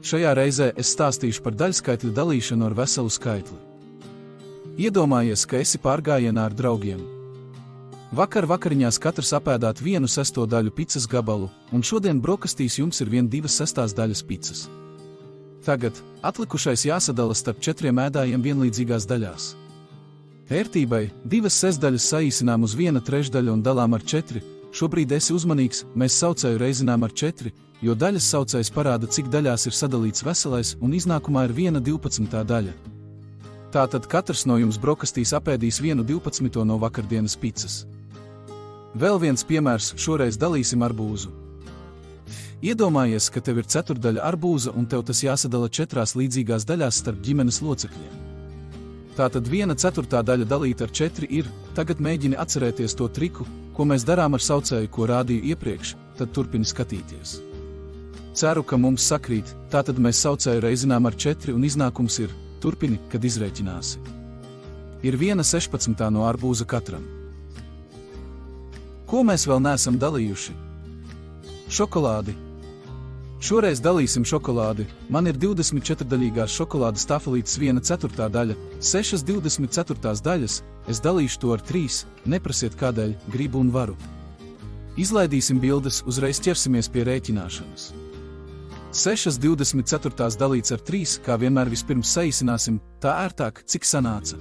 Šajā reizē es stāstīšu par daļskaitļu dalīšanu ar veselu skaitli. Iedomājies, ka esi pārgājienā ar draugiem. Vakariņās katrs apēdāt 1/6 daļu picas gabalu, un šodien brokastīs jums ir 2/6 daļas picas. Tagad atlikušais jāsadala starp 4 ēdājiem vienlīdzīgās daļās. Vērtībai 2 sestdaļas saīsinām uz 1/3 un dalām ar 4. Šobrīd esi uzmanīgs, mēs saucēju reizinām ar 4, jo daļas saucējs parāda, cik daļās ir sadalīts veselais, un iznākumā ir 1/12 daļa. Tātad katrs no jums brokastīs apēdīs 1/12 no vakardienas picas. Vēl viens piemērs, šoreiz dalīsim arbūzu. Iedomājies, ka tev ir 4 arbūza un tev tas jāsadala 4 līdzīgās daļās starp ģimenes locekļiem. Tātad 1/4 daļa dalīt ar 4 ir, tagad mēģini atcerēties to triku, ko mēs darām ar saucēju, ko rādīju iepriekš, tad turpini skatīties. Ceru, ka mums sakrīt, tātad mēs saucēju reizinām ar 4 un iznākums ir, turpini, kad izrēķināsi. Ir 1/16 no arbūza katram. Ko mēs vēl neesam dalījuši? Šokolādi. Šoreiz dalīsim šokolādi. Man ir 24-daļīgās šokolādes tafelītes 1/4 daļa, 6 24 daļas, es dalīšu to ar 3, neprasiet kādēļ, gribu un varu. Izlaidīsim bildes, uzreiz ķersimies pie rēķināšanas. 6 24 dalīts ar 3, kā vienmēr vispirms saīsināsim, tā ērtāk, cik sanāca.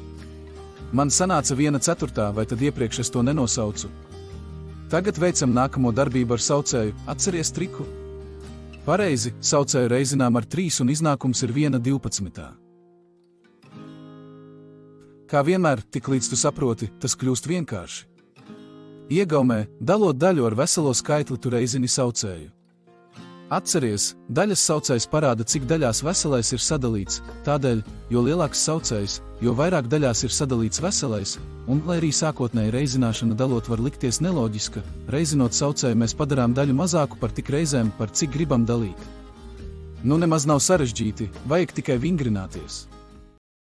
Man sanāca 1/4, vai tad iepriekš es to nenosaucu? Tagad veicam nākamo darbību ar saucēju, atceries triku? Pareizi, saucēju reizinām ar 3 un iznākums ir 1/12. Kā vienmēr, tik līdz tu saproti, tas kļūst vienkārši. Iegaumē, dalot daļu ar veselo skaitli, tu reizini saucēju. Atceries, daļas saucējs parāda, cik daļās veselais ir sadalīts, tādēļ, jo lielāks saucējs, jo vairāk daļās ir sadalīts veselais, un, lai arī sākotnēji reizināšana dalot var likties neloģiska, reizinot saucēju mēs padarām daļu mazāku par tik reizēm, par cik gribam dalīt. Nu nemaz nav sarežģīti, vajag tikai vingrināties.